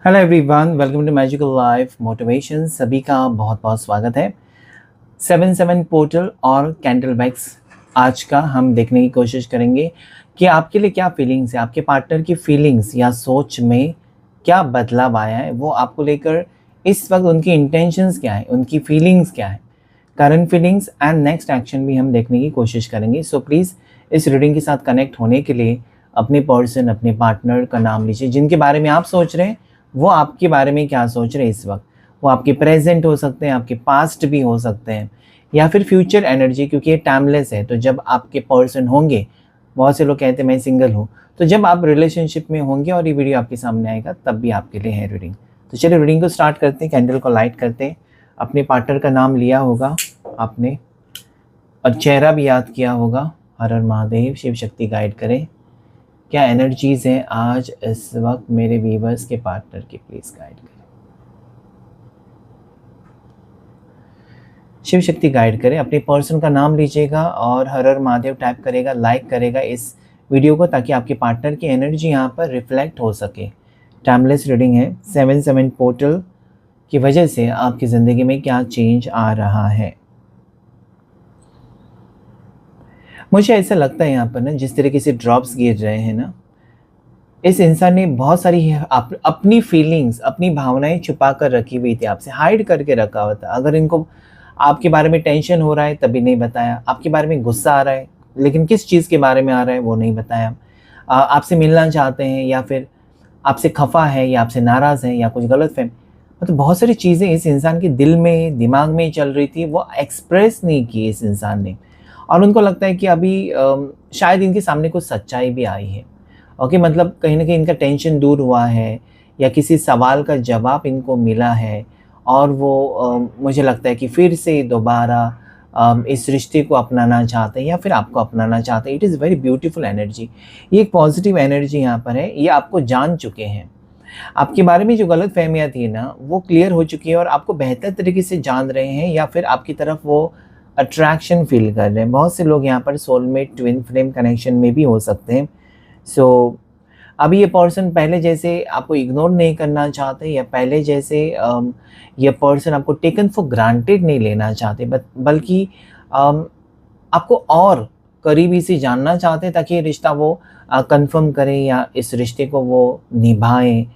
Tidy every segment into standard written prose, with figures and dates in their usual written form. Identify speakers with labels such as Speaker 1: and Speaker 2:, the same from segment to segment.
Speaker 1: Hello everyone, welcome to magical life motivation. सभी का बहुत बहुत स्वागत है। 7 पोर्टल और कैंडल बैग्स आज का हम देखने की कोशिश करेंगे कि आपके लिए क्या फीलिंग्स है, आपके पार्टनर की फीलिंग्स या सोच में क्या बदलाव आया है, वो आपको लेकर इस वक्त उनकी इंटेंशंस क्या है, उनकी फीलिंग्स क्या है, current feelings and next action भी हम देखने की कोशिश करेंगे। सो प्लीज़ इस रीडिंग के साथ कनेक्ट होने के लिए अपने पर्सन, अपने पार्टनर का नाम लीजिए जिनके बारे में आप सोच रहे हैं। वो आपके बारे में क्या सोच रहे हैं इस वक्त। वो आपके प्रेजेंट हो सकते हैं, आपके पास्ट भी हो सकते हैं, या फिर फ्यूचर एनर्जी, क्योंकि ये टाइमलेस है। तो जब आपके पर्सन होंगे, बहुत से लोग कहते हैं मैं सिंगल हूँ, तो जब आप रिलेशनशिप में होंगे और ये वीडियो आपके सामने आएगा तब भी आपके लिए है रीडिंग। तो चलिए रीडिंग को स्टार्ट करते हैं। कैंडल को लाइट करते हैं। अपने पार्टनर का नाम लिया होगा आपने और चेहरा भी याद किया होगा। हर हर महादेव, शिव शक्ति गाइड करें। क्या एनर्जीज हैं आज इस वक्त मेरे व्यूवर्स के पार्टनर की, प्लीज गाइड करें। शिव शक्ति गाइड करें। अपने पर्सन का नाम लीजिएगा और हर हर महादेव टाइप करेगा, लाइक करेगा इस वीडियो को, ताकि आपके पार्टनर की एनर्जी यहाँ पर रिफ्लेक्ट हो सके। टाइमलेस रीडिंग है। 7 पोर्टल की वजह से आपकी ज़िंदगी में क्या चेंज आ रहा है। मुझे ऐसा लगता है यहाँ पर ना, जिस तरीके से ड्रॉप्स गिर रहे हैं ना, इस इंसान ने बहुत सारी अपनी फीलिंग्स, अपनी भावनाएं छुपा कर रखी हुई थी, आपसे हाइड करके रखा हुआ था। अगर इनको आपके बारे में टेंशन हो रहा है तभी नहीं बताया, आपके बारे में गुस्सा आ रहा है लेकिन किस चीज़ के बारे में आ रहा है वो नहीं बताया, आपसे मिलना चाहते हैं या फिर आपसे खफा है या आपसे नाराज़ हैं या कुछ गलत फहम, मतलब बहुत सारी चीज़ें इस इंसान के दिल में, दिमाग में चल रही थी, वो एक्सप्रेस नहीं की इस इंसान ने। और उनको लगता है कि अभी शायद इनके सामने कुछ सच्चाई भी आई है। ओके, मतलब कहीं ना कहीं इनका टेंशन दूर हुआ है या किसी सवाल का जवाब इनको मिला है, और वो मुझे लगता है कि फिर से दोबारा इस रिश्ते को अपनाना चाहते हैं या फिर आपको अपनाना चाहते हैं। It is very beautiful energy. ये एक पॉजिटिव एनर्जी यहाँ पर है। ये आपको जान चुके हैं, आपके बारे में जो गलत फहमियाँ थी ना वो क्लियर हो चुकी है और आपको बेहतर तरीके से जान रहे हैं, या फिर आपकी तरफ वो अट्रैक्शन फील कर रहे हैं। बहुत से लोग यहाँ पर सोलमेट, ट्विन फ्लेम कनेक्शन में भी हो सकते हैं। सो अभी ये पर्सन पहले जैसे आपको इग्नोर नहीं करना चाहते, या पहले जैसे ये पर्सन आपको टेकन फॉर ग्रांटेड नहीं लेना चाहते, बल्कि आपको और करीबी से जानना चाहते हैं, ताकि ये रिश्ता वो कंफर्म करें या इस रिश्ते को वो निभाएं।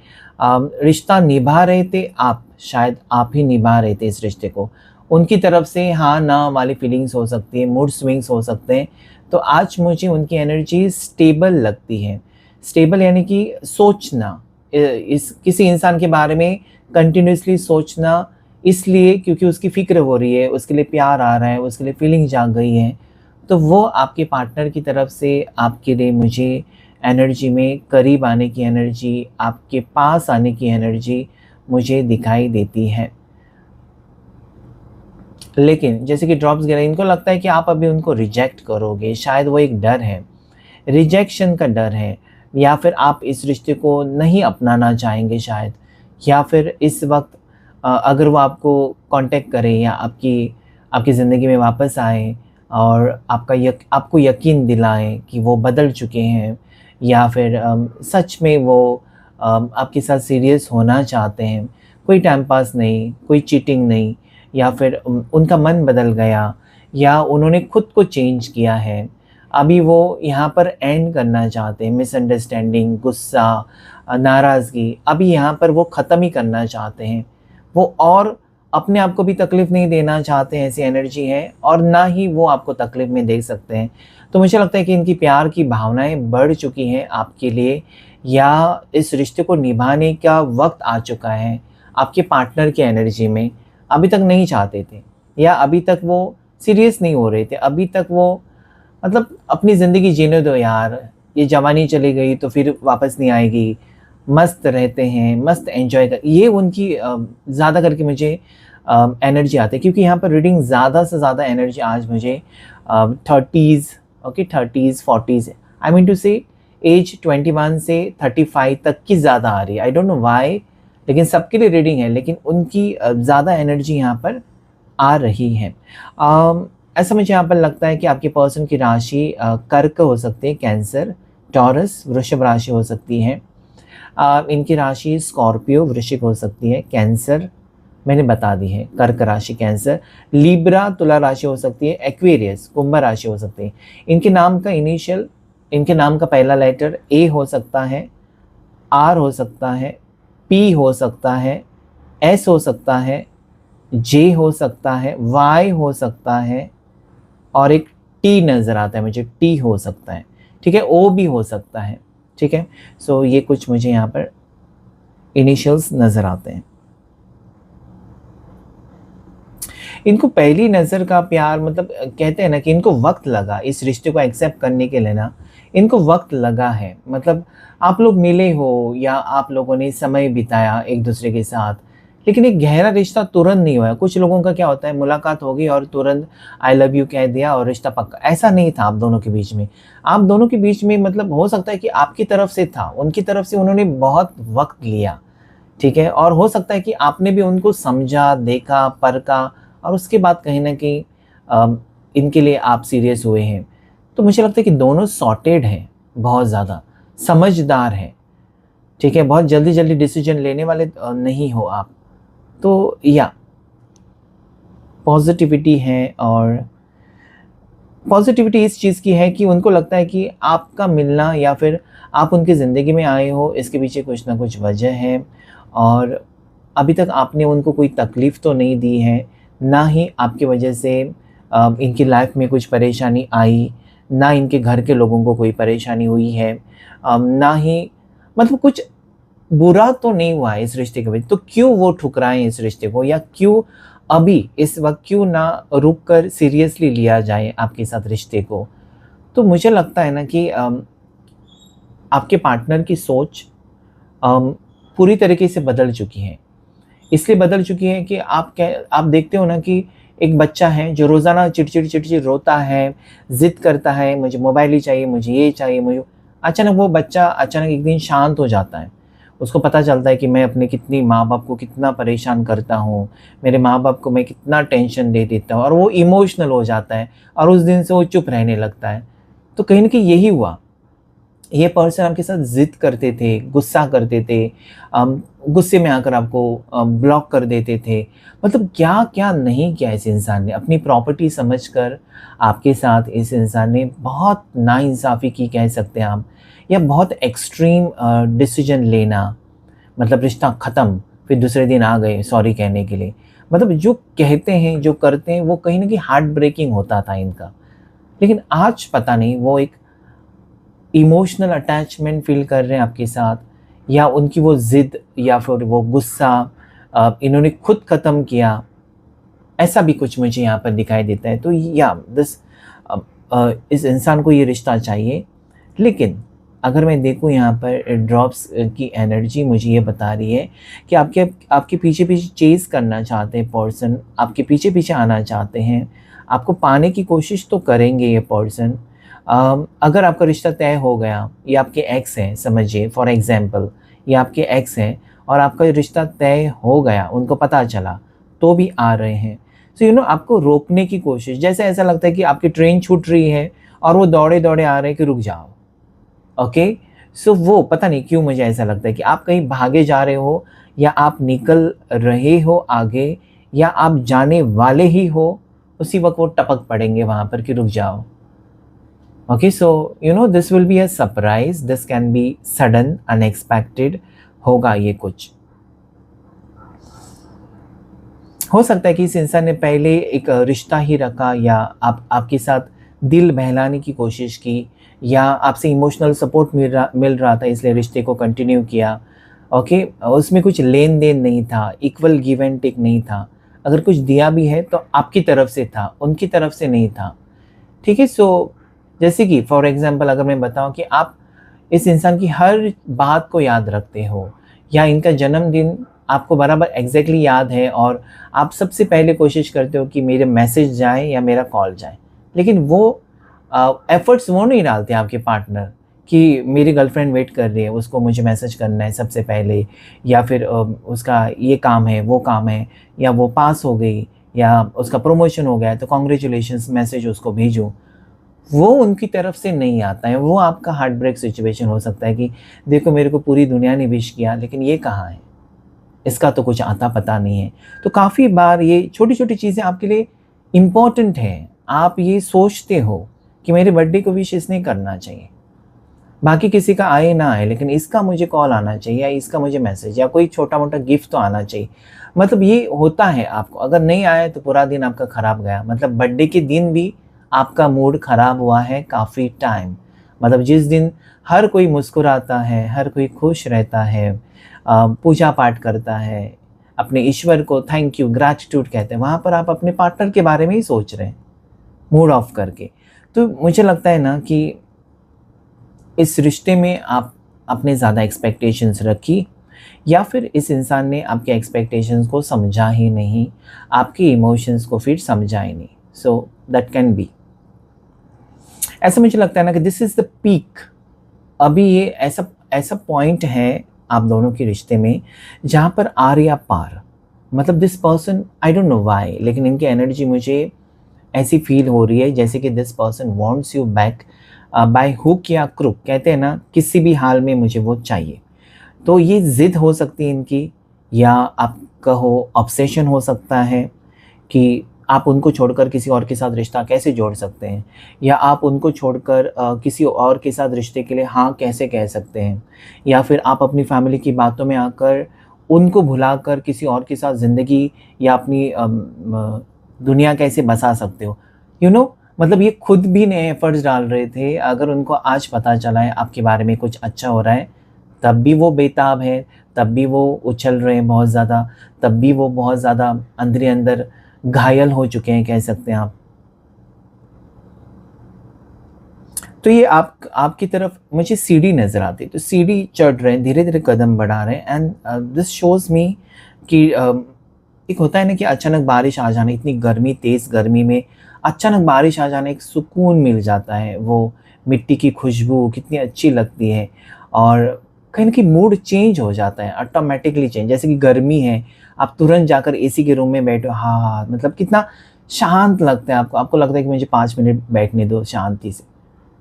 Speaker 1: रिश्ता निभा रहे थे आप, शायद आप ही निभा रहे थे इस रिश्ते को। उनकी तरफ से हाँ ना वाली फीलिंग्स हो सकती है, मूड स्विंग्स हो सकते हैं। तो आज मुझे उनकी एनर्जी स्टेबल लगती है। स्टेबल यानी कि सोचना, इस किसी इंसान के बारे में कंटिन्यूसली सोचना, इसलिए क्योंकि उसकी फ़िक्र हो रही है, उसके लिए प्यार आ रहा है, उसके लिए फीलिंग जाग गई है। तो वो आपके पार्टनर की तरफ से आपके लिए मुझे एनर्जी में करीब आने की एनर्जी, आपके पास आने की एनर्जी मुझे दिखाई देती है। लेकिन जैसे कि ड्रॉप्स गिरा, इनको लगता है कि आप अभी उनको रिजेक्ट करोगे। शायद वो एक डर है, रिजेक्शन का डर है, या फिर आप इस रिश्ते को नहीं अपनाना चाहेंगे शायद, या फिर इस वक्त अगर वो आपको कांटेक्ट करें या आपकी आपकी ज़िंदगी में वापस आए और आपको यकीन दिलाएं कि वो बदल चुके हैं, या फिर सच में वो आपके साथ सीरियस होना चाहते हैं, कोई टाइम पास नहीं, कोई चीटिंग नहीं, या फिर उनका मन बदल गया, या उन्होंने खुद को चेंज किया है। अभी वो यहाँ पर एंड करना चाहते हैं। मिसअंडरस्टैंडिंग, गुस्सा, नाराज़गी, अभी यहाँ पर वो ख़त्म ही करना चाहते हैं। वो और अपने आप को भी तकलीफ़ नहीं देना चाहते हैं, ऐसी एनर्जी है, और ना ही वो आपको तकलीफ़ में देख सकते हैं। तो मुझे लगता है कि इनकी प्यार की भावनाएं बढ़ चुकी हैं आपके लिए, या इस रिश्ते को निभाने का वक्त आ चुका है आपके पार्टनर की एनर्जी में। अभी तक नहीं चाहते थे, या अभी तक वो सीरियस नहीं हो रहे थे, अभी तक वो मतलब अपनी ज़िंदगी जीने दो यार, ये जवानी चली गई तो फिर वापस नहीं आएगी, मस्त रहते हैं, मस्त एंजॉय कर, ये उनकी ज़्यादा करके मुझे एनर्जी आती है। क्योंकि यहाँ पर रीडिंग ज़्यादा से ज़्यादा एनर्जी आज मुझे 30s, okay 30s 40s, I mean to say age 21 से 35 तक की ज़्यादा आ रही है। आई डोंट नो वाई, लेकिन सबके लिए रीडिंग है, लेकिन उनकी ज़्यादा एनर्जी यहाँ पर आ रही है। ऐसा मुझे यहाँ पर लगता है कि आपके पर्सन की राशि कर्क हो सकती है, कैंसर, टॉरस, वृषभ राशि हो सकती है। इनकी राशि स्कॉर्पियो वृश्चिक हो सकती है, कैंसर मैंने बता दी है, कर्क राशि कैंसर, लिब्रा तुला राशि हो सकती है, एक्वेरियस कुंभ राशि हो सकती है। इनके नाम का इनिशियल, इनके नाम का पहला लेटर ए हो सकता है, आर हो सकता है, पी हो सकता है, एस हो सकता है, जे हो सकता है, वाई हो सकता है और एक टी नज़र आता है मुझे, टी हो सकता है, ठीक है, ओ भी हो सकता है, ठीक है। सो ये कुछ मुझे यहाँ पर इनिशियल्स नज़र आते हैं। इनको पहली नज़र का प्यार, मतलब कहते हैं ना कि इनको वक्त लगा इस रिश्ते को एक्सेप्ट करने के लिए ना, इनको वक्त लगा है। मतलब आप लोग मिले हो या आप लोगों ने समय बिताया एक दूसरे के साथ, लेकिन एक गहरा रिश्ता तुरंत नहीं हुआ है। कुछ लोगों का क्या होता है, मुलाकात हो गई और तुरंत आई लव यू कह दिया और रिश्ता पक्का, ऐसा नहीं था आप दोनों के बीच में। आप दोनों के बीच में मतलब हो सकता है कि आपकी तरफ से था, उनकी तरफ से उन्होंने बहुत वक्त लिया, ठीक है, और हो सकता है कि आपने भी उनको समझा, देखा, परखा और उसके बाद कहीं ना कहीं इनके लिए आप सीरियस हुए हैं। तो मुझे लगता है कि दोनों सॉर्टेड हैं, बहुत ज़्यादा समझदार हैं, ठीक है, बहुत जल्दी जल्दी डिसीजन लेने वाले नहीं हो आप। तो या पॉजिटिविटी है, और पॉजिटिविटी इस चीज़ की है कि उनको लगता है कि आपका मिलना या फिर आप उनकी ज़िंदगी में आए हो, इसके पीछे कुछ ना कुछ वजह है, और अभी तक आपने उनको कोई तकलीफ़ तो नहीं दी है, ना ही आपकी वजह से इनकी लाइफ में कुछ परेशानी आई, ना इनके घर के लोगों को कोई परेशानी हुई है, ना ही मतलब कुछ बुरा तो नहीं हुआ है इस रिश्ते के वजह। तो क्यों वो ठुकराएं इस रिश्ते को, या क्यों अभी इस वक्त क्यों ना रुक कर सीरियसली लिया जाए आपके साथ रिश्ते को। तो मुझे लगता है ना कि आपके पार्टनर की सोच पूरी तरीके से बदल चुकी है। इसलिए बदल चुकी है कि आप देखते हो ना कि एक बच्चा है जो रोज़ाना चिड़चिड़ रोता है, ज़िद करता है, मुझे मोबाइल ही चाहिए, मुझे ये चाहिए, मुझे, अचानक वो बच्चा अचानक एक दिन शांत हो जाता है। उसको पता चलता है कि मैं अपने कितनी माँ बाप को कितना परेशान करता हूँ, मेरे माँ बाप को मैं कितना टेंशन दे देता हूँ, और वो इमोशनल हो जाता है और उस दिन से वो चुप रहने लगता है। तो कहीं न कहीं यही हुआ। ये पर्सन आपके साथ ज़िद करते थे, गुस्सा करते थे, गुस्से में आकर आपको ब्लॉक कर देते थे। मतलब क्या-क्या नहीं किया इस इंसान ने। अपनी प्रॉपर्टी समझकर आपके साथ इस इंसान ने बहुत नाइंसाफ़ी की कह सकते हैं आप, या बहुत एक्सट्रीम डिसीज़न लेना, मतलब रिश्ता ख़त्म, फिर दूसरे दिन आ गए सॉरी कहने के लिए। मतलब जो कहते हैं, जो करते हैं, वो कहीं न कहीं हार्ट ब्रेकिंग होता था इनका। लेकिन आज पता नहीं वो एक इमोशनल अटैचमेंट फ़ील कर रहे हैं आपके साथ, या उनकी वो ज़िद या फिर वो गुस्सा इन्होंने खुद ख़त्म किया, ऐसा भी कुछ मुझे यहाँ पर दिखाई देता है। तो या इस इंसान को ये रिश्ता चाहिए। लेकिन अगर मैं देखूँ यहाँ पर ड्रॉप्स की एनर्जी मुझे ये बता रही है कि आपके आपके पीछे-पीछे चेज़ करना चाहते हैं पर्सन, आपके पीछे-पीछे आना चाहते हैं, आपको पाने की कोशिश तो करेंगे ये पर्सन। अगर आपका रिश्ता तय हो गया, ये आपके एक्स हैं समझिए फॉर एग्ज़ाम्पल, ये आपके एक्स हैं और आपका रिश्ता तय हो गया, उनको पता चला, तो भी आ रहे हैं। सो आपको रोकने की कोशिश, जैसे ऐसा लगता है कि आपकी ट्रेन छूट रही है और वो दौड़े-दौड़े आ रहे हैं कि रुक जाओ। ओके, सो वो पता नहीं क्यों मुझे ऐसा लगता है कि आप कहीं भागे जा रहे हो, या आप निकल रहे हो आगे, या आप जाने वाले ही हो, उसी वक़्त वो टपक पड़ेंगे वहाँ पर कि रुक जाओ। Okay, so this will be a surprise, this can be sudden, unexpected होगा ये कुछ। हो सकता है कि इस इंसान ने पहले एक रिश्ता ही रखा, या आपके साथ दिल बहलाने की कोशिश की, या आपसे इमोशनल सपोर्ट मिल रहा था इसलिए रिश्ते को कंटिन्यू किया। ओके, उसमें कुछ लेन देन नहीं था, इक्वल गिव एंड टेक नहीं था। अगर कुछ दिया भी है तो आपकी तरफ से था, उनकी तरफ से नहीं था। ठीक है, सो जैसे कि फॉर एग्जांपल अगर मैं बताऊं कि आप इस इंसान की हर बात को याद रखते हो, या इनका जन्मदिन आपको बराबर एग्जैक्टली याद है, और आप सबसे पहले कोशिश करते हो कि मेरे मैसेज जाए या मेरा कॉल जाए, लेकिन वो एफर्ट्स वो नहीं डालते आपके पार्टनर कि मेरी गर्लफ्रेंड वेट कर रही है, उसको मुझे मैसेज करना है सबसे पहले, या फिर उसका ये काम है, वो काम है, या वो पास हो गई, या उसका प्रमोशन हो गया है तो कॉन्ग्रेचुलेशंस मैसेज उसको भेजूँ। वो उनकी तरफ से नहीं आता है। वो आपका हार्ट ब्रेक सिचुएशन हो सकता है कि देखो मेरे को पूरी दुनिया ने विश किया लेकिन ये कहाँ है, इसका तो कुछ आता पता नहीं है। तो काफ़ी बार ये छोटी-छोटी चीज़ें आपके लिए इम्पोर्टेंट हैं। आप ये सोचते हो कि मेरे बर्थडे को विश इसने करना चाहिए। बाकी किसी का आए ना आए लेकिन इसका मुझे कॉल आना चाहिए या इसका मुझे मैसेज या कोई छोटा-मोटा गिफ्ट तो आना चाहिए। मतलब ये होता है आपको, अगर नहीं आया तो पूरा दिन आपका खराब गया। मतलब बर्थडे के दिन भी आपका मूड खराब हुआ है काफ़ी टाइम। मतलब जिस दिन हर कोई मुस्कुराता है, हर कोई खुश रहता है, पूजा पाठ करता है, अपने ईश्वर को थैंक यू, ग्रैटिट्यूड कहते हैं, वहाँ पर आप अपने पार्टनर के बारे में ही सोच रहे हैं, मूड ऑफ करके। तो मुझे लगता है ना कि इस रिश्ते में आप अपने ज़्यादा एक्सपेक्टेशंस रखी या फिर इस इंसान ने आपके एक्सपेक्टेशंस को समझा ही नहीं, आपके इमोशंस को फिर समझा ही नहीं। So that can be. ऐसा मुझे लगता है ना कि दिस इज़ द पीक। अभी ये ऐसा ऐसा पॉइंट है आप दोनों के रिश्ते में जहाँ पर आर या पार। मतलब this person I don't know why लेकिन इनकी एनर्जी मुझे ऐसी फील हो रही है जैसे कि this person wants you back by hook या क्रुक, कहते हैं ना किसी भी हाल में मुझे वो चाहिए। तो ये ज़िद हो सकती है इनकी, या आप कहो ऑब्सेशन हो सकता है कि आप उनको छोड़कर किसी और के साथ रिश्ता कैसे जोड़ सकते हैं, या आप उनको छोड़कर किसी और के साथ रिश्ते के लिए हाँ कैसे कह सकते हैं, या फिर आप अपनी फैमिली की बातों में आकर उनको भुलाकर किसी और के साथ ज़िंदगी या अपनी दुनिया कैसे बसा सकते हो। यू नो मतलब ये खुद भी नए एफर्ट्स डाल रहे थे, अगर उनको आज पता चला है आपके बारे में कुछ अच्छा हो रहा है तब भी वो बेताब है, तब भी वो उछल रहे हैं बहुत ज़्यादा, तब भी वो बहुत ज़्यादा अंदर ही अंदर घायल हो चुके हैं कह सकते हैं आप। तो ये आपकी तरफ मुझे सीढ़ी नज़र आती है, तो सीढ़ी चढ़ रहे हैं, धीरे-धीरे कदम बढ़ा रहे हैं एंड दिस शोज़ मी कि एक होता है ना कि अचानक बारिश आ जाना, इतनी गर्मी, तेज़ गर्मी में अचानक बारिश आ जाना, एक सुकून मिल जाता है। वो मिट्टी की खुशबू कितनी अच्छी लगती है और कहीं न कहीं मूड चेंज हो जाता है, ऑटोमैटिकली चेंज। जैसे कि गर्मी है, आप तुरंत जाकर एसी के रूम में बैठो, हाँ, मतलब कितना शांत लगता है आपको। आपको लगता है कि मुझे 5 मिनट बैठने दो शांति से।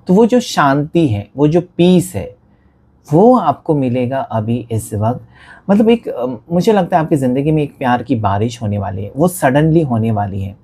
Speaker 1: तो वो जो शांति है, वो जो पीस है, वो आपको मिलेगा अभी इस वक़्त। मतलब एक मुझे लगता है आपकी ज़िंदगी में एक प्यार की बारिश होने वाली है, वो सडनली होने वाली है।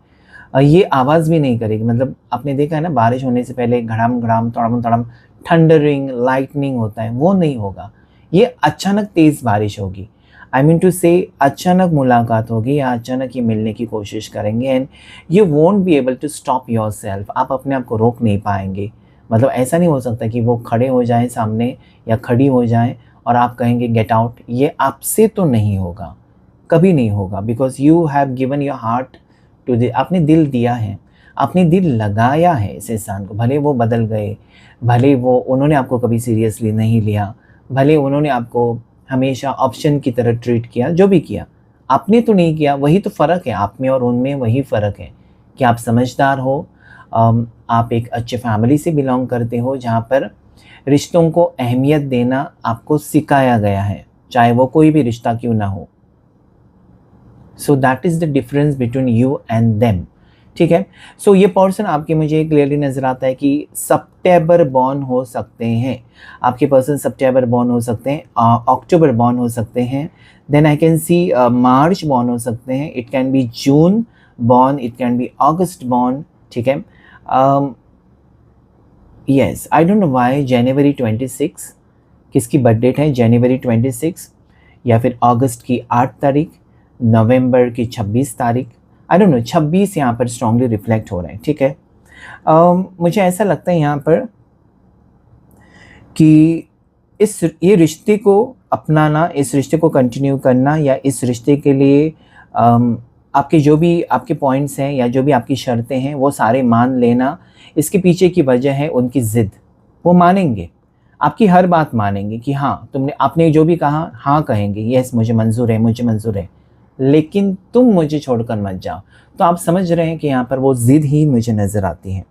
Speaker 1: ये आवाज़ भी नहीं करेगी। मतलब आपने देखा है ना बारिश होने से पहले घड़ाम-घड़ाम, तड़म-तड़म, थंडरिंग, लाइटनिंग होता है, वो नहीं होगा। ये अचानक तेज़ बारिश होगी। आई मीन टू से अचानक मुलाकात होगी या अचानक ये मिलने की कोशिश करेंगे and you won't be able to stop yourself. आप अपने आप को रोक नहीं पाएँगे। मतलब ऐसा नहीं हो सकता कि वो खड़े हो जाएँ सामने या खड़ी हो जाएँ और आप कहेंगे गेट आउट। ये आपसे तो नहीं होगा, कभी नहीं होगा, because you have given your heart to the आपने दिल दिया है, आपने दिल लगाया है इस इंसान को। भले वो बदल गए, भले वो उन्होंने आपको कभी सीरियसली नहीं लिया, भले उन्होंने आपको हमेशा ऑप्शन की तरह ट्रीट किया, जो भी किया, आपने तो नहीं किया। वही तो फ़र्क है आप में और उनमें, वही फ़र्क है कि आप समझदार हो, आप एक अच्छे फैमिली से बिलॉन्ग करते हो जहाँ पर रिश्तों को अहमियत देना आपको सिखाया गया है, चाहे वो कोई भी रिश्ता क्यों ना हो। So that is the difference between you and them. ठीक है। सो ये पर्सन आपके मुझे क्लियरली नज़र आता है कि सितंबर बॉर्न हो सकते हैं, आपके पर्सन सितंबर बॉर्न हो सकते हैं, अक्टूबर बॉर्न हो सकते हैं, then I can see March born हो सकते हैं, it can be June born, it can be August born. ठीक है। Yes, I don't know why January 26 किसकी बर्थ डेट है, जनवरी 26 या फिर अगस्त की 8 तारीख, नवंबर की 26 तारीख, आई डोंट नो 26 यहाँ पर स्ट्रांगली रिफ्लेक्ट हो रहे हैं। ठीक है। मुझे ऐसा लगता है यहाँ पर कि ये रिश्ते को अपनाना, इस रिश्ते को कंटिन्यू करना या इस रिश्ते के लिए आपके जो भी आपके पॉइंट्स हैं या जो भी आपकी शर्तें हैं वो सारे मान लेना, इसके पीछे की वजह है उनकी ज़िद। वो मानेंगे, आपकी हर बात मानेंगे कि हाँ, आपने जो भी कहा हाँ कहेंगे, यस मुझे मंज़ूर है, मुझे मंज़ूर है, लेकिन तुम मुझे छोड़कर मत जाओ। तो आप समझ रहे हैं कि यहाँ पर वो ज़िद ही मुझे नज़र आती है।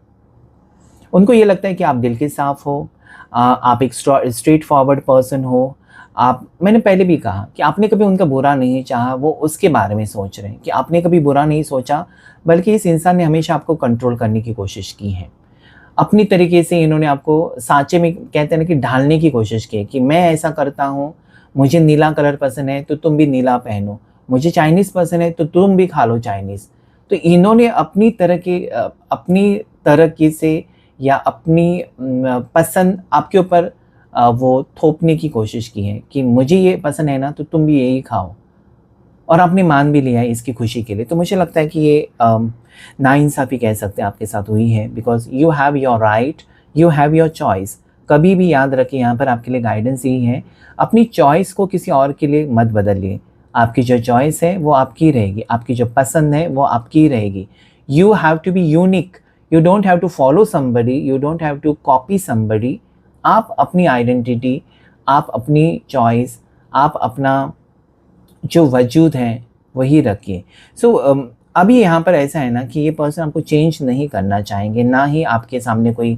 Speaker 1: उनको ये लगता है कि आप दिल के साफ़ हो, आप एक स्ट्रेट फॉरवर्ड पर्सन हो। मैंने पहले भी कहा कि आपने कभी उनका बुरा नहीं चाहा, वो उसके बारे में सोच रहे हैं कि आपने कभी बुरा नहीं सोचा, बल्कि इस इंसान ने हमेशा आपको कंट्रोल करने की कोशिश की है। अपनी तरीके से इन्होंने आपको सांचे में कहते हैं ना कि ढालने की कोशिश की कि मैं ऐसा करता हूँ, मुझे नीला कलर पसंद है तो तुम भी नीला पहनो, मुझे चाइनीज़ पसंद है तो तुम भी खा लो चाइनीज़। तो इन्होंने अपनी तरक्की से या अपनी पसंद आपके ऊपर वो थोपने की कोशिश की है कि मुझे ये पसंद है ना तो तुम भी यही खाओ, और आपने मान भी लिया है इसकी खुशी के लिए। तो मुझे लगता है कि ये नाइंसाफ़ी कह सकते हैं आपके साथ हुई है, because you have your right, you have your choice. कभी भी याद रखिए, यहाँ पर आपके लिए गाइडेंस यही है, अपनी चॉइस को किसी और के लिए मत बदलिए। आपकी जो चॉइस है वो आपकी रहेगी, आपकी जो पसंद है वो आपकी रहेगी। You have to be unique, you don't have to follow somebody, you don't have to copy somebody. आप अपनी आइडेंटिटी, आप अपनी चॉइस, आप अपना जो वजूद है वही रखिए। सो अभी यहाँ पर ऐसा है ना कि ये पर्सन आपको चेंज नहीं करना चाहेंगे, ना ही आपके सामने कोई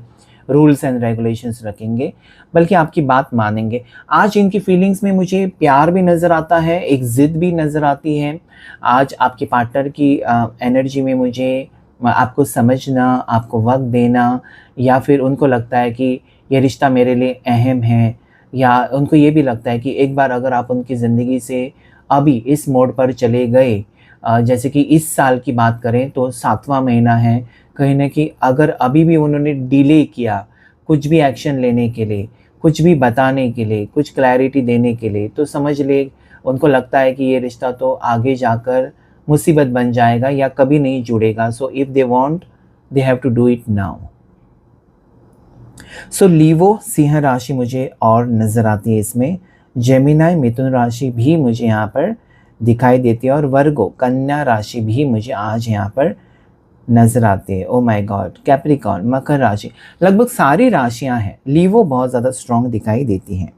Speaker 1: रूल्स एंड रेगुलेशंस रखेंगे, बल्कि आपकी बात मानेंगे। आज इनकी फीलिंग्स में मुझे प्यार भी नज़र आता है, एक ज़िद भी नज़र आती है। आज आपके पार्टनर की एनर्जी में मुझे आपको समझना, आपको वक़्त देना, या फिर उनको लगता है कि ये रिश्ता मेरे लिए अहम है, या उनको ये भी लगता है कि एक बार अगर आप उनकी ज़िंदगी से अभी इस मोड़ पर चले गए, जैसे कि इस साल की बात करें तो 7वां महीना है, कहीं न कहीं अगर अभी भी उन्होंने डिले किया कुछ भी एक्शन लेने के लिए, कुछ भी बताने के लिए, कुछ क्लैरिटी देने के लिए, तो समझ ले उनको लगता है कि ये रिश्ता तो आगे जाकर मुसीबत बन जाएगा या कभी नहीं जुड़ेगा। So if they want, they have to do it now. So Leo सिंह राशि मुझे और नज़र आती है इसमें, जेमिनाई मिथुन राशि भी मुझे यहाँ पर दिखाई देती है, और वर्गो कन्या राशि भी मुझे आज यहाँ पर नज़र आती है। ओ माय गॉड, कैप्रिकॉर्न, मकर राशि, लगभग सारी राशियाँ हैं। लीवो बहुत ज़्यादा स्ट्रॉन्ग दिखाई देती हैं।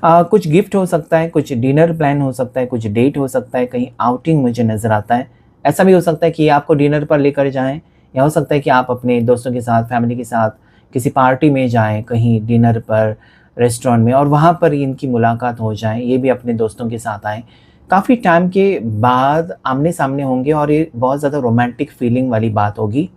Speaker 1: कुछ गिफ्ट हो सकता है, कुछ डिनर प्लान हो सकता है, कुछ डेट हो सकता है, कहीं आउटिंग मुझे नज़र आता है। ऐसा भी हो सकता है कि आपको डिनर पर लेकर जाएँ, या हो सकता है कि आप अपने दोस्तों के साथ, फैमिली के साथ किसी पार्टी में जाएँ, कहीं डिनर पर, रेस्टोरेंट में, और वहाँ पर इनकी मुलाकात हो जाए। ये भी अपने दोस्तों के साथ आएँ। काफ़ी टाइम के बाद आमने-सामने होंगे और ये बहुत ज़्यादा रोमांटिक फीलिंग वाली बात होगी।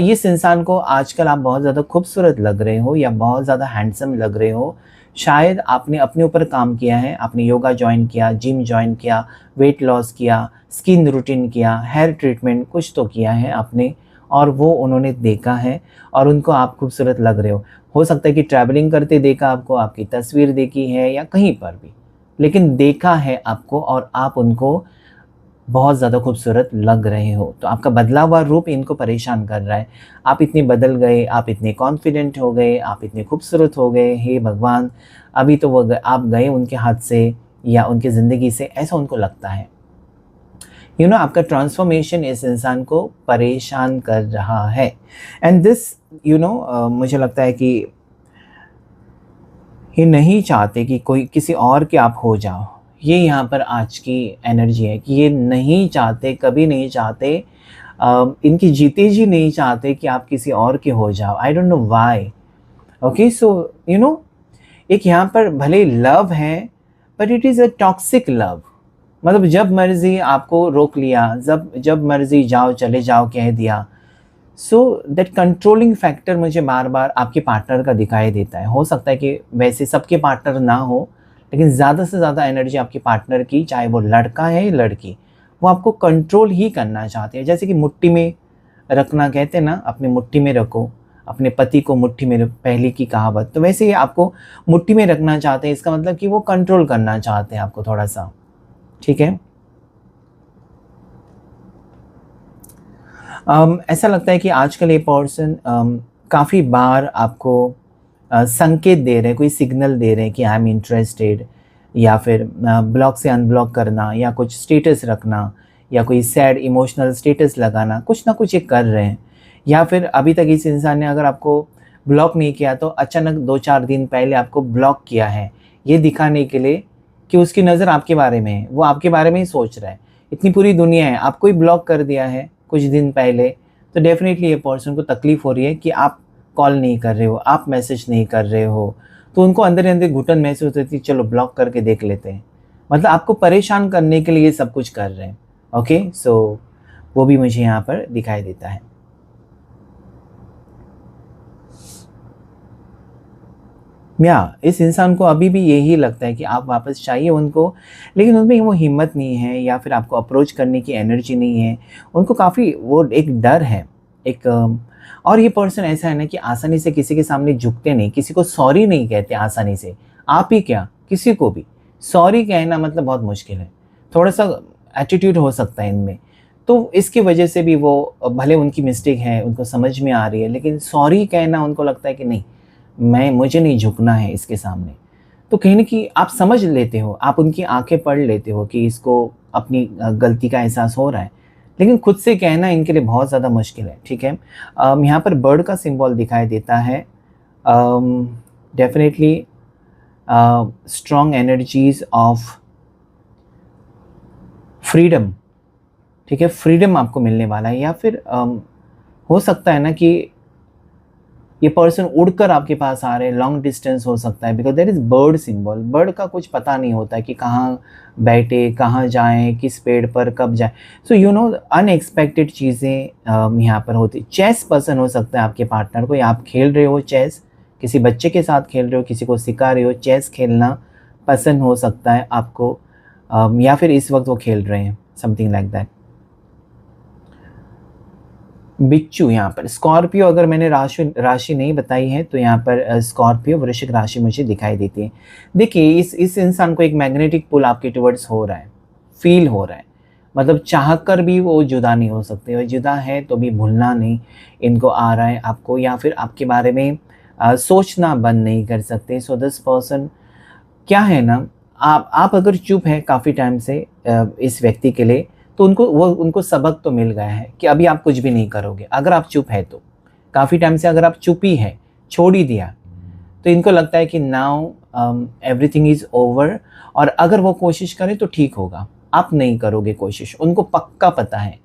Speaker 1: इस इंसान को आजकल आप बहुत ज़्यादा खूबसूरत लग रहे हो या बहुत ज़्यादा हैंडसम लग रहे हो। शायद आपने अपने ऊपर काम किया है, आपने योगा जॉइन किया, जिम जॉइन किया, वेट लॉस किया, स्किन रूटीन किया, हेयर ट्रीटमेंट, कुछ तो किया है आपने, और वो उन्होंने देखा है और उनको आप खूबसूरत लग रहे हो सकता है कि ट्रैवलिंग करते देखा आपको, आपकी तस्वीर देखी है या कहीं पर भी, लेकिन देखा है आपको और आप उनको बहुत ज़्यादा खूबसूरत लग रहे हो। तो आपका बदला हुआ रूप इनको परेशान कर रहा है। आप इतने बदल गए, आप इतने कॉन्फिडेंट हो गए, आप इतने खूबसूरत हो गए, हे भगवान! अभी तो वो आप गए उनके हाथ से या उनकी ज़िंदगी से, ऐसा उनको लगता है। आपका ट्रांसफॉर्मेशन इस इंसान को परेशान कर रहा है। एंड दिस मुझे लगता है कि ये नहीं चाहते कि कोई किसी और के आप हो जाओ। ये यहाँ पर आज की एनर्जी है कि ये नहीं चाहते, कभी नहीं चाहते, इनकी जीते जी नहीं चाहते कि आप किसी और के हो जाओ। I don't know why. Okay, so एक यहाँ पर भले लव है, but it is a toxic love. मतलब जब मर्ज़ी आपको रोक लिया, जब मर्ज़ी जाओ चले जाओ कह दिया। सो दैट कंट्रोलिंग फैक्टर मुझे बार बार आपके पार्टनर का दिखाई देता है। हो सकता है कि वैसे सबके पार्टनर ना हो, लेकिन ज़्यादा से ज़्यादा एनर्जी आपके पार्टनर की, चाहे वो लड़का है या लड़की, वो आपको कंट्रोल ही करना चाहते हैं। जैसे कि मुट्ठी में रखना कहते हैं ना, अपने मुट्ठी में रखो, अपने पति को मुट्ठी में पहले की कहावत, तो वैसे ही आपको मुट्ठी में रखना चाहते हैं। इसका मतलब कि वो कंट्रोल करना चाहते हैं आपको थोड़ा सा, ठीक है। ऐसा लगता है कि आजकल ये पर्सन काफ़ी बार आपको संकेत दे रहे हैं, कोई सिग्नल दे रहे हैं कि आई एम इंटरेस्टेड, या फिर ब्लॉक से अनब्लॉक करना, या कुछ स्टेटस रखना, या कोई सैड इमोशनल स्टेटस लगाना, कुछ ना कुछ ये कर रहे हैं। या फिर अभी तक इस इंसान ने अगर आपको ब्लॉक नहीं किया तो अचानक 2-4 दिन पहले आपको ब्लॉक किया है, ये दिखाने के लिए कि उसकी नज़र आपके बारे में है, वो आपके बारे में ही सोच रहा है। इतनी पूरी दुनिया है, आपको ही ब्लॉक कर दिया है कुछ दिन पहले, तो डेफ़िनेटली ये पर्सन को तकलीफ़ हो रही है कि आप कॉल नहीं कर रहे हो, आप मैसेज नहीं कर रहे हो, तो उनको अंदर ही अंदर घुटन महसूस होती है, चलो ब्लॉक करके देख लेते हैं। मतलब आपको परेशान करने के लिए ये सब कुछ कर रहे हैं। ओके, सो वो भी मुझे यहाँ पर दिखाई देता है। इस इंसान को अभी भी यही लगता है कि आप वापस चाहिए उनको, लेकिन उनमें वो हिम्मत नहीं है या फिर आपको अप्रोच करने की एनर्जी नहीं है। उनको काफ़ी वो एक डर है, एक और ये पर्सन ऐसा है ना कि आसानी से किसी के सामने झुकते नहीं, किसी को सॉरी नहीं कहते आसानी से। आप ही क्या, किसी को भी सॉरी कहना मतलब बहुत मुश्किल है। थोड़ा-सा एटीट्यूड हो सकता है इनमें। तो इसकी वजह से भी वो भले उनकी मिस्टेक है, उनको समझ में आ रही है, लेकिन सॉरी कहना उनको लगता है कि नहीं, मुझे नहीं झुकना है इसके सामने। तो कहीं न कहीं आप समझ लेते हो, आप उनकी आँखें पढ़ लेते हो कि इसको अपनी गलती का एहसास हो रहा है। लेकिन खुद से कहना इनके लिए बहुत ज़्यादा मुश्किल है, ठीक है? यहाँ पर बर्ड का सिंबल दिखाई देता है। Definitely strong energies of freedom, ठीक है? फ्रीडम आपको मिलने वाला है, या फिर हो सकता है ना कि ये पर्सन उड़कर आपके पास आ रहे हैं, लॉन्ग डिस्टेंस हो सकता है, because there is bird symbol. Bird का कुछ पता नहीं होता है कि कहाँ बैठे, कहाँ जाएँ, किस पेड़ पर कब जाएँ। सो यू नो अनएक्सपेक्टेड चीज़ें यहाँ पर होती। चेस पसंद हो सकता है आपके पार्टनर को, या आप खेल रहे हो चेस, किसी बच्चे के साथ खेल रहे हो, किसी को सिखा रहे हो, चेस खेलना पसंद हो सकता है आपको, या फिर इस वक़्त वो खेल रहे हैं, समथिंग लाइक दैट। बिच्छू यहाँ पर, स्कॉर्पियो अगर मैंने राशि राशि नहीं बताई है तो यहाँ पर स्कॉर्पियो वृश्चिक राशि मुझे दिखाई देती है। देखिए इस इंसान को एक मैग्नेटिक पुल आपके टुवर्ड्स हो रहा है, फ़ील हो रहा है। मतलब चाह कर भी वो जुदा नहीं हो सकते, और जुदा है तो भी भूलना नहीं इनको आ रहा है आपको, या फिर आपके बारे में सोचना बंद नहीं कर सकते। सो दिस पर्सन क्या है ना, आप अगर चुप हैं काफ़ी टाइम से इस व्यक्ति के लिए, तो उनको सबक तो मिल गया है कि अभी आप कुछ भी नहीं करोगे अगर आप चुप है तो। काफ़ी टाइम से अगर आप चुप ही है, छोड़ ही दिया, तो इनको लगता है कि नाउ एवरीथिंग इज़ ओवर, और अगर वो कोशिश करें तो ठीक होगा। आप नहीं करोगे कोशिश, उनको पक्का पता है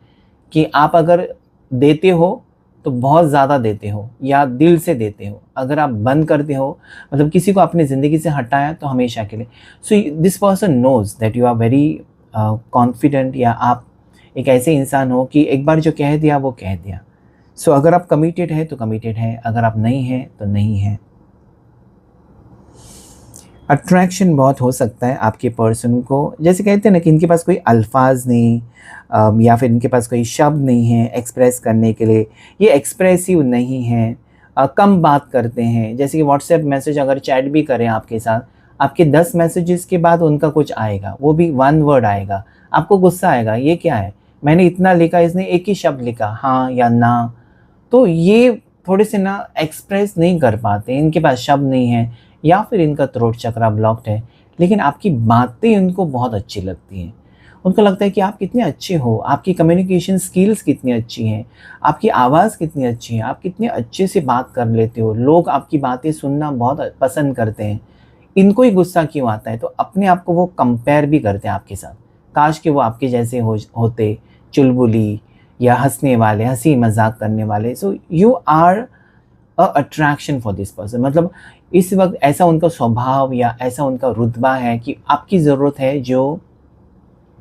Speaker 1: कि आप अगर देते हो तो बहुत ज़्यादा देते हो या दिल से देते हो। अगर आप बंद करते हो, मतलब किसी को अपनी ज़िंदगी से हटाया, तो हमेशा के लिए। So this person knows that you are very confident, या आप एक ऐसे इंसान हो कि एक बार जो कह दिया वो कह दिया। सो अगर आप कमिटेड है तो कमिटेड है, अगर आप नहीं है तो नहीं है। अट्रैक्शन बहुत हो सकता है आपके पर्सन को, जैसे कहते हैं ना कि इनके पास कोई अल्फाज नहीं, या फिर इनके पास कोई शब्द नहीं है एक्सप्रेस करने के लिए, ये एक्सप्रेसिव नहीं है, कम बात करते हैं। जैसे कि व्हाट्सएप मैसेज अगर चैट भी करें आपके साथ, आपके 10 मैसेजेस के बाद उनका कुछ आएगा, वो भी 1 वर्ड आएगा, आपको गुस्सा आएगा, ये क्या है, मैंने इतना लिखा, इसने एक ही शब्द लिखा, हाँ या ना। तो ये थोड़े से ना एक्सप्रेस नहीं कर पाते, इनके पास शब्द नहीं है, या फिर इनका थ्रोट चक्रा ब्लॉक्ड है। लेकिन आपकी बातें उनको बहुत अच्छी लगती हैं। उनको लगता है कि आप कितने अच्छे हो, आपकी कम्युनिकेशन स्किल्स कितनी अच्छी हैं, आपकी आवाज़ कितनी अच्छी है, आप कितने अच्छे से बात कर लेते हो, लोग आपकी बातें सुनना बहुत पसंद करते हैं। इनको ही गुस्सा क्यों आता है, तो अपने आप को वो कंपेयर भी करते हैं आपके साथ। काश कि वो आपके जैसे होते, चुलबुली या हँसने वाले, हँसी मज़ाक करने वाले। So you are attraction for this person, मतलब इस वक्त ऐसा उनका स्वभाव या ऐसा उनका रुतबा है कि आपकी ज़रूरत है, जो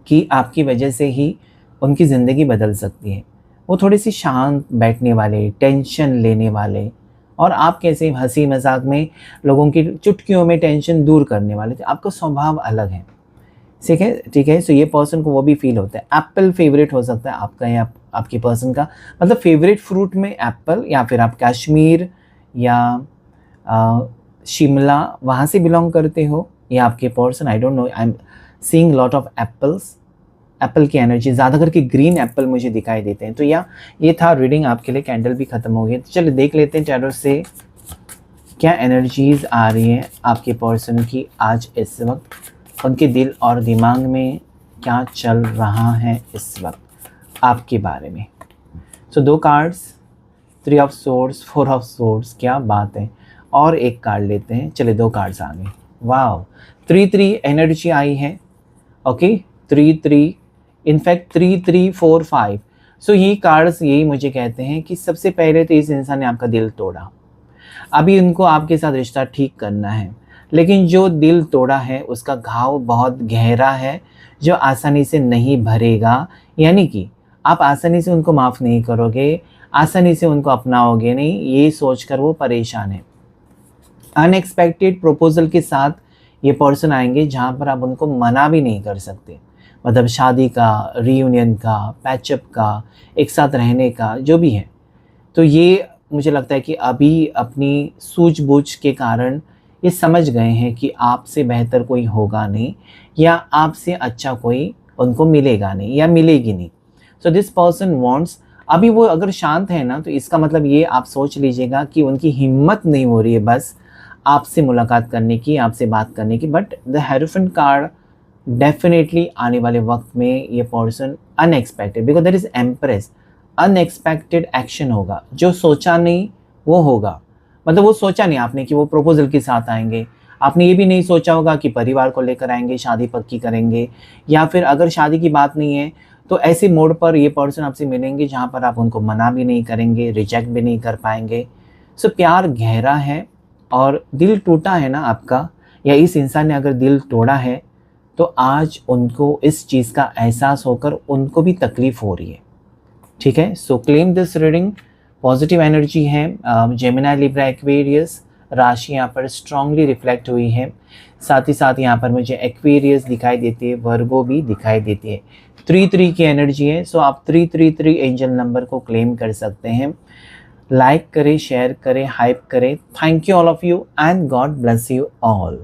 Speaker 1: कि आपकी वजह से ही उनकी ज़िंदगी बदल सकती है। वो थोड़े से शांत बैठने वाले, टेंशन लेने वाले, और आप कैसे हंसी मजाक में लोगों की चुटकियों में टेंशन दूर करने वाले थे। आपका स्वभाव अलग है, ठीक है, ठीक है। सो ये पर्सन को वो भी फील होता है। एप्पल फेवरेट हो सकता है आपका या आपकी पर्सन का, मतलब फेवरेट फ्रूट में एप्पल, या फिर आप कश्मीर या शिमला वहाँ से बिलोंग करते हो, या आपके person, I don't no, I am seeing lot of apples. Apple की एनर्जी ज़्यादा करके ग्रीन एप्पल मुझे दिखाई देते हैं। तो ये था रीडिंग आपके लिए। कैंडल भी ख़त्म हो गई, तो चलिए देख लेते हैं टैरो से क्या एनर्जीज़ आ रही हैं आपके पर्सन की आज इस वक्त, उनके दिल और दिमाग में क्या चल रहा है इस वक्त आपके बारे में। सो 2 cards, 3 of swords, 4 of swords, क्या बात है। और एक कार्ड लेते हैं, चलिए 2 कार्ड्स आ गए। वाह, 3-3 एनर्जी आई है। Okay, 3-3, in fact 3-3-4-5। सो ये कार्ड्स यही मुझे कहते हैं कि सबसे पहले तो इस इंसान ने आपका दिल तोड़ा, अभी उनको आपके साथ रिश्ता ठीक करना है, लेकिन जो दिल तोड़ा है उसका घाव बहुत गहरा है, जो आसानी से नहीं भरेगा। यानी कि आप आसानी से उनको माफ़ नहीं करोगे, आसानी से उनको अपनाओगे नहीं, ये सोचकर वो परेशान है। अनएक्सपेक्टेड प्रपोजल के साथ ये पर्सन आएंगे जहाँ पर आप उनको मना भी नहीं कर सकते, मतलब शादी का, रीयूनियन का, पैचअप का, एक साथ रहने का, जो भी है। तो ये मुझे लगता है कि अभी अपनी सूझबूझ के कारण ये समझ गए हैं कि आपसे बेहतर कोई होगा नहीं, या आपसे अच्छा कोई उनको मिलेगा नहीं या मिलेगी नहीं। सो दिस पर्सन वांट्स, अभी वो अगर शांत है ना, तो इसका मतलब ये आप सोच लीजिएगा कि उनकी हिम्मत नहीं हो रही है बस आपसे मुलाकात करने की, आपसे बात करने की। But the hierophant card definitely आने वाले वक्त में ये person unexpected, because that is empress, unexpected action होगा, जो सोचा नहीं वो होगा। मतलब वो सोचा नहीं आपने कि वो प्रपोजल के साथ आएंगे, आपने ये भी नहीं सोचा होगा कि परिवार को लेकर आएंगे, शादी पक्की करेंगे, या फिर अगर शादी की बात नहीं है तो ऐसे मोड़ पर ये पर्सन आपसे मिलेंगे जहाँ पर आप उनको मना भी नहीं करेंगे, रिजेक्ट भी नहीं कर पाएंगे। सो प्यार गहरा है, और दिल टूटा है ना आपका, या इस इंसान ने अगर दिल तोड़ा है, तो आज उनको इस चीज़ का एहसास होकर उनको भी तकलीफ़ हो रही है। ठीक है, सो claim this reading. Positive energy है, जेमिनी, लिब्रा, एक्वेरियस राशि यहाँ पर स्ट्रांगली रिफ्लेक्ट हुई है। साथ ही साथ यहाँ पर मुझे एक्वेरियस दिखाई देती है, वर्गो भी दिखाई देती है। 3-3 की एनर्जी है, सो आप 333 एंजल नंबर को क्लेम कर सकते हैं। लाइक करें, शेयर करें, हाइप करें। Thank you all of you and God bless you all.